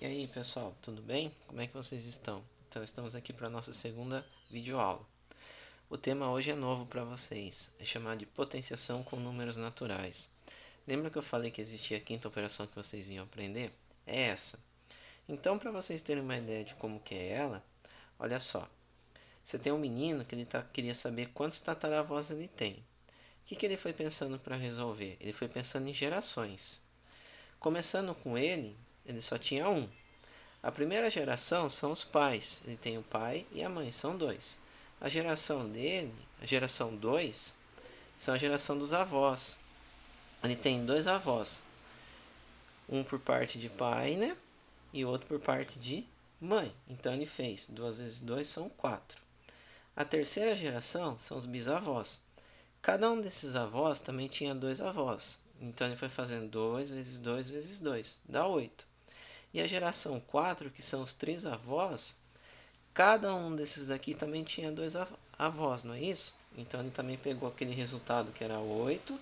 E aí pessoal, tudo bem? Como é que vocês estão? Então estamos aqui para a nossa segunda videoaula. O tema hoje é novo para vocês, é chamado de potenciação com números naturais. Lembra que eu falei que existia a quinta operação que vocês iam aprender? É essa. Então, para vocês terem uma ideia de como que é ela, olha só. Você tem um menino que queria saber quantos tataravós ele tem. O que ele foi pensando para resolver? Ele foi pensando em gerações. Começando com ele só tinha um. A primeira geração são os pais. Ele tem o pai e a mãe, são dois. A geração dele, a geração 2, são a geração dos avós. Ele tem dois avós. Um por parte de pai, né? E outro por parte de mãe. Então ele fez 2 vezes 2 são 4. A terceira geração são os bisavós. Cada um desses avós também tinha dois avós. Então ele foi fazendo 2 vezes 2 vezes 2, dá 8. E a geração 4, que são os trisavós, cada um desses aqui também tinha dois avós, não é isso? Então ele também pegou aquele resultado que era 8,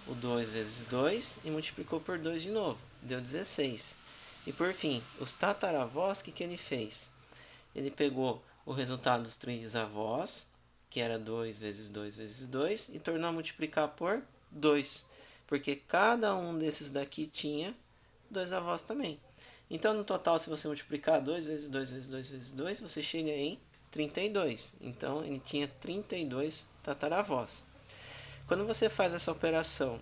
o 2 vezes 2 e multiplicou por 2 de novo, deu 16. E por fim, os tataravós, o que ele fez? Ele pegou o resultado dos trisavós, que era 2 vezes 2 vezes 2, e tornou a multiplicar por 2, porque cada um desses daqui tinha dois avós também. Então, no total, se você multiplicar 2 vezes 2 vezes 2 vezes 2, você chega em 32. Então, ele tinha 32 tataravós. Quando você faz essa operação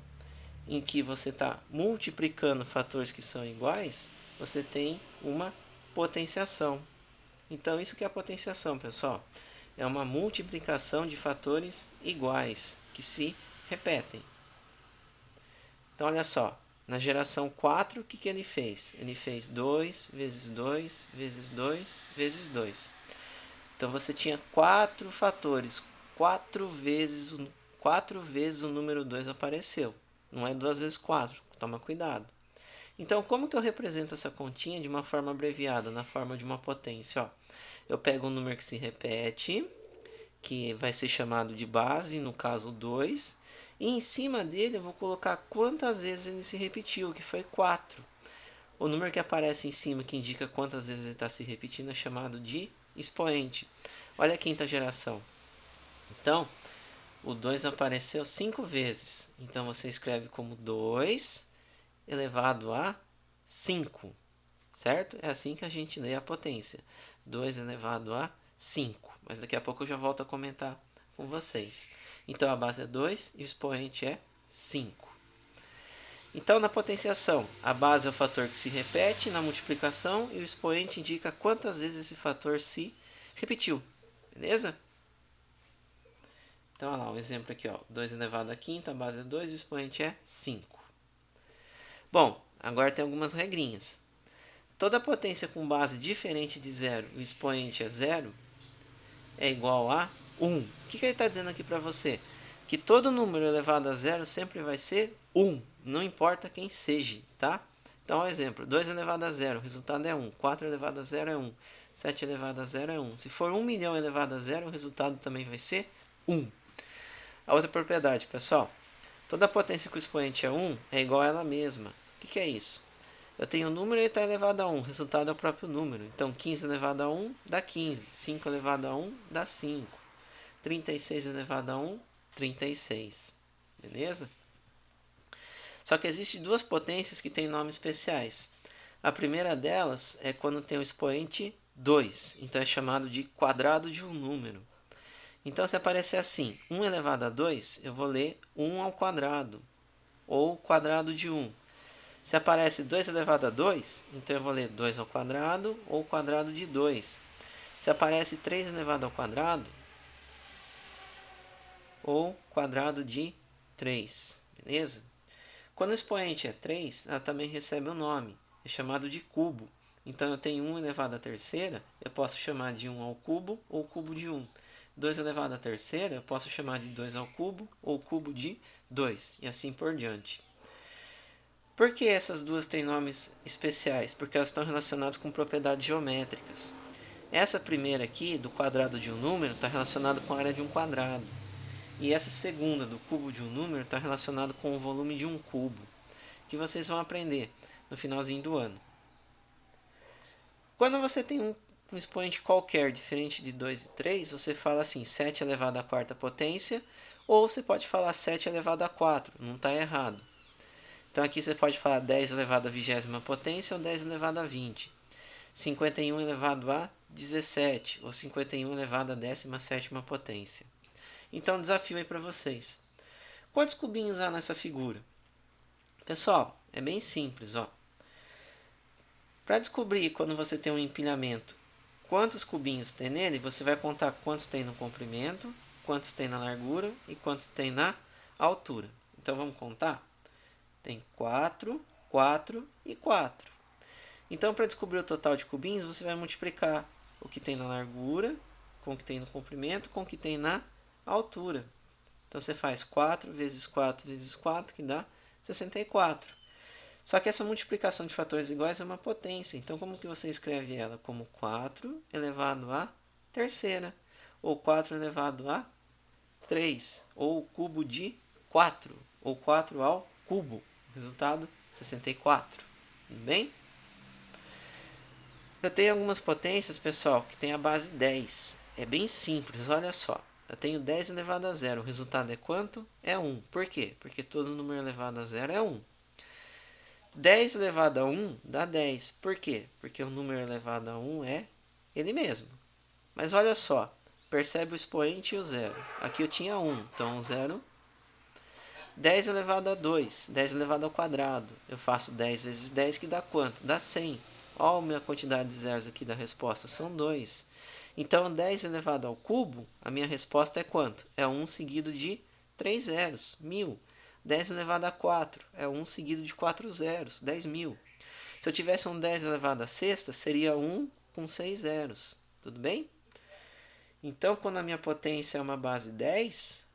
em que você está multiplicando fatores que são iguais, você tem uma potenciação. Então, isso que é a potenciação, pessoal. É uma multiplicação de fatores iguais, que se repetem. Então, olha só. Na geração 4, o que ele fez? Ele fez 2 vezes 2 vezes 2 vezes 2. Então, você tinha 4 fatores. 4 vezes o número 2 apareceu. Não é 2 vezes 4. Toma cuidado. Então, como que eu represento essa continha de uma forma abreviada, na forma de uma potência? Ó, eu pego um número que se repete, que vai ser chamado de base, no caso 2, e em cima dele eu vou colocar quantas vezes ele se repetiu, que foi 4. O número que aparece em cima, que indica quantas vezes ele está se repetindo, é chamado de expoente. Olha a quinta geração. Então, o 2 apareceu 5 vezes. Então, você escreve como 2 elevado a 5. Certo? É assim que a gente lê a potência. 2 elevado a 5. Mas daqui a pouco eu já volto a comentar com vocês. Então a base é 2 e o expoente é 5. Então na potenciação, a base é o fator que se repete, na multiplicação e o expoente indica quantas vezes esse fator se repetiu. Beleza? Então olha lá, um exemplo aqui, ó, 2 elevado a quinta, a base é 2 e o expoente é 5. Bom, agora tem algumas regrinhas. Toda potência com base diferente de zero e o expoente é zero é igual a 1. O que ele está dizendo aqui para você? Que todo número elevado a zero sempre vai ser 1, não importa quem seja, tá? Então, ó, exemplo, 2 elevado a zero, o resultado é 1. 4 elevado a zero é 1. 7 elevado a zero é 1. Se for 1 milhão elevado a zero, o resultado também vai ser 1. A outra propriedade, pessoal, toda potência com expoente é 1 é igual a ela mesma. O que é isso? Eu tenho um número e ele está elevado a 1. O resultado é o próprio número. Então, 15 elevado a 1 dá 15. 5 elevado a 1 dá 5. 36 elevado a 1, 36. Beleza? Só que existem duas potências que têm nomes especiais. A primeira delas é quando tem o expoente 2. Então, é chamado de quadrado de um número. Então, se aparecer assim, 1 elevado a 2, eu vou ler 1 ao quadrado. Ou quadrado de 1. Se aparece 2 elevado a 2, então eu vou ler 2 ao quadrado ou quadrado de 2. Se aparece 3 elevado ao quadrado, ou quadrado de 3. Beleza? Quando o expoente é 3, ela também recebe um nome. É chamado de cubo. Então eu tenho 1 elevado à terceira, eu posso chamar de 1 ao cubo ou cubo de 1. 2 elevado à terceira, eu posso chamar de 2 ao cubo ou cubo de 2. E assim por diante. Por que essas duas têm nomes especiais? Porque elas estão relacionadas com propriedades geométricas. Essa primeira aqui, do quadrado de um número, está relacionada com a área de um quadrado. E essa segunda, do cubo de um número, está relacionada com o volume de um cubo, que vocês vão aprender no finalzinho do ano. Quando você tem um expoente qualquer diferente de 2 e 3, você fala assim, 7 elevado à quarta potência, ou você pode falar 7 elevado a 4, não está errado. Então aqui você pode falar 10 elevado à vigésima potência ou 10 elevado a 20. 51 elevado a 17 ou 51 elevado à 17ª potência. Então, desafio aí para vocês. Quantos cubinhos há nessa figura? Pessoal, é bem simples, ó. Para descobrir quando você tem um empilhamento, quantos cubinhos tem nele, você vai contar quantos tem no comprimento, quantos tem na largura e quantos tem na altura. Então, vamos contar? Tem 4, 4 e 4. Então, para descobrir o total de cubinhos, você vai multiplicar o que tem na largura com o que tem no comprimento com o que tem na altura. Então, você faz 4 vezes 4 vezes 4, que dá 64. Só que essa multiplicação de fatores iguais é uma potência. Então, como que você escreve ela? Como 4 elevado a terceira, ou 4 elevado a 3, ou o cubo de 4, ou 4 ao cubo. Resultado, 64. Tudo bem? Eu tenho algumas potências, pessoal, que tem a base 10. É bem simples, olha só. Eu tenho 10 elevado a 0. O resultado é quanto? É 1. Por quê? Porque todo número elevado a 0 é 1. 10 elevado a 1 dá 10. Por quê? Porque o número elevado a 1 é ele mesmo. Mas olha só, percebe o expoente e o zero. Aqui eu tinha 1, então o 0. 10 elevado a 2, 10 elevado ao quadrado. Eu faço 10 vezes 10, que dá quanto? Dá 100. Olha a minha quantidade de zeros aqui da resposta, são 2. Então, 10 elevado ao cubo, a minha resposta é quanto? É 1 seguido de 3 zeros, 1000. 10 elevado a 4 é 1 seguido de 4 zeros, 10.000. Se eu tivesse um 10 elevado a sexta, seria 1 com 6 zeros. Tudo bem? Então, quando a minha potência é uma base 10,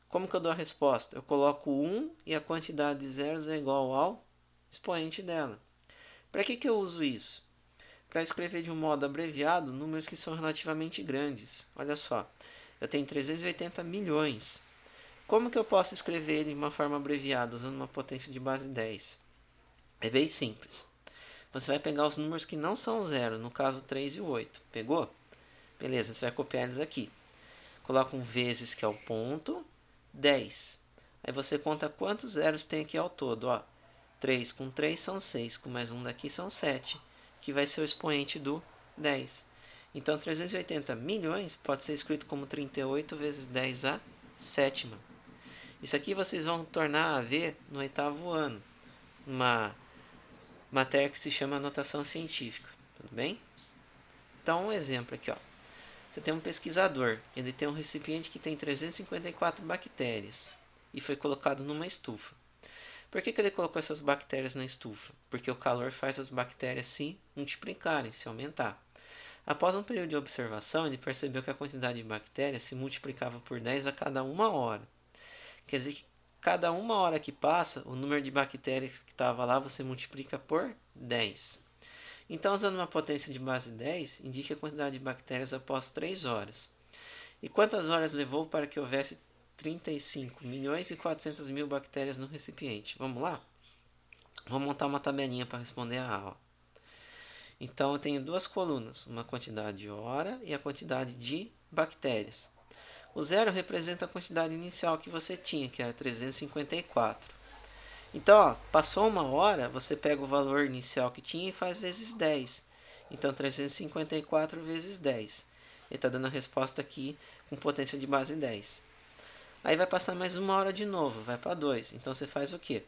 como que eu dou a resposta? Eu coloco 1 e a quantidade de zeros é igual ao expoente dela. Para que eu uso isso? Para escrever de um modo abreviado números que são relativamente grandes. Olha só, eu tenho 380 milhões. Como que eu posso escrever ele de uma forma abreviada, usando uma potência de base 10? É bem simples. Você vai pegar os números que não são zero, no caso 3 e 8. Pegou? Beleza, você vai copiar eles aqui. Coloca um vezes, que é o ponto, 10. Aí você conta quantos zeros tem aqui ao todo. Ó. 3 com 3 são 6, com mais um daqui são 7, que vai ser o expoente do 10. Então, 380 milhões pode ser escrito como 38 vezes 10 a sétima. Isso aqui vocês vão tornar a ver no 8º ano, uma matéria que se chama notação científica. Tudo bem? Então, um exemplo aqui, ó. Você tem um pesquisador, ele tem um recipiente que tem 354 bactérias e foi colocado numa estufa. Por que ele colocou essas bactérias na estufa? Porque o calor faz as bactérias se multiplicarem, se aumentar. Após um período de observação, ele percebeu que a quantidade de bactérias se multiplicava por 10 a cada 1 hora. Quer dizer que cada 1 hora que passa, o número de bactérias que estava lá você multiplica por 10. Então, usando uma potência de base 10, indique a quantidade de bactérias após 3 horas. E quantas horas levou para que houvesse 35 milhões e 400 mil bactérias no recipiente? Vamos lá? Vou montar uma tabelinha para responder a aula. Então, eu tenho duas colunas, uma quantidade de hora e a quantidade de bactérias. O zero representa a quantidade inicial que você tinha, que era 354. Então, ó, passou 1 hora, você pega o valor inicial que tinha e faz vezes 10. Então, 354 vezes 10. Ele está dando a resposta aqui com potência de base 10. Aí vai passar mais 1 hora de novo, vai para 2. Então, você faz o quê?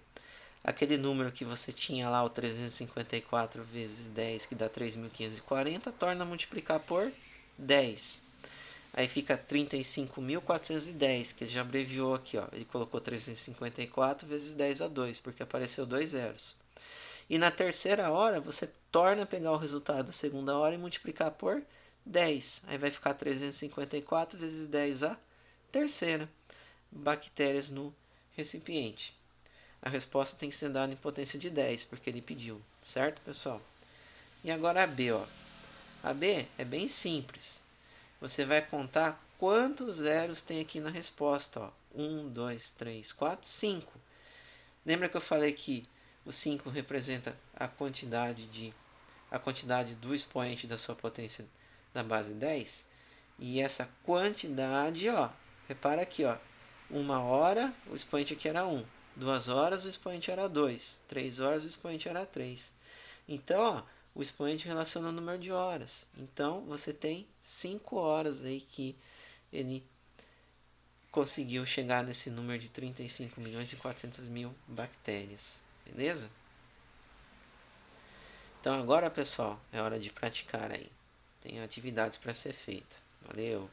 Aquele número que você tinha lá, o 354 vezes 10, que dá 3.540, torna a multiplicar por 10. Aí fica 35.410, que ele já abreviou aqui, ó. Ele colocou 354 vezes 10 a 2, porque apareceu 2 zeros. E na terceira hora, você torna a pegar o resultado da segunda hora e multiplicar por 10. Aí vai ficar 354 vezes 10 a terceira. Bactérias no recipiente. A resposta tem que ser dada em potência de 10, porque ele pediu. Certo, pessoal? E agora a B, ó. A B é bem simples. Você vai contar quantos zeros tem aqui na resposta. Ó. 1, 2, 3, 4, 5. Lembra que eu falei que o 5 representa a quantidade de a quantidade do expoente da sua potência da base 10. E essa quantidade, ó, repara aqui, ó, 1 hora o expoente aqui era 1, 2 horas o expoente era 2, 3 horas o expoente era 3. Então, ó, o expoente relaciona o número de horas. Então, você tem 5 horas aí que ele conseguiu chegar nesse número de 35.400.000 bactérias. Beleza? Então agora, pessoal, é hora de praticar aí. Tem atividades para ser feita. Valeu!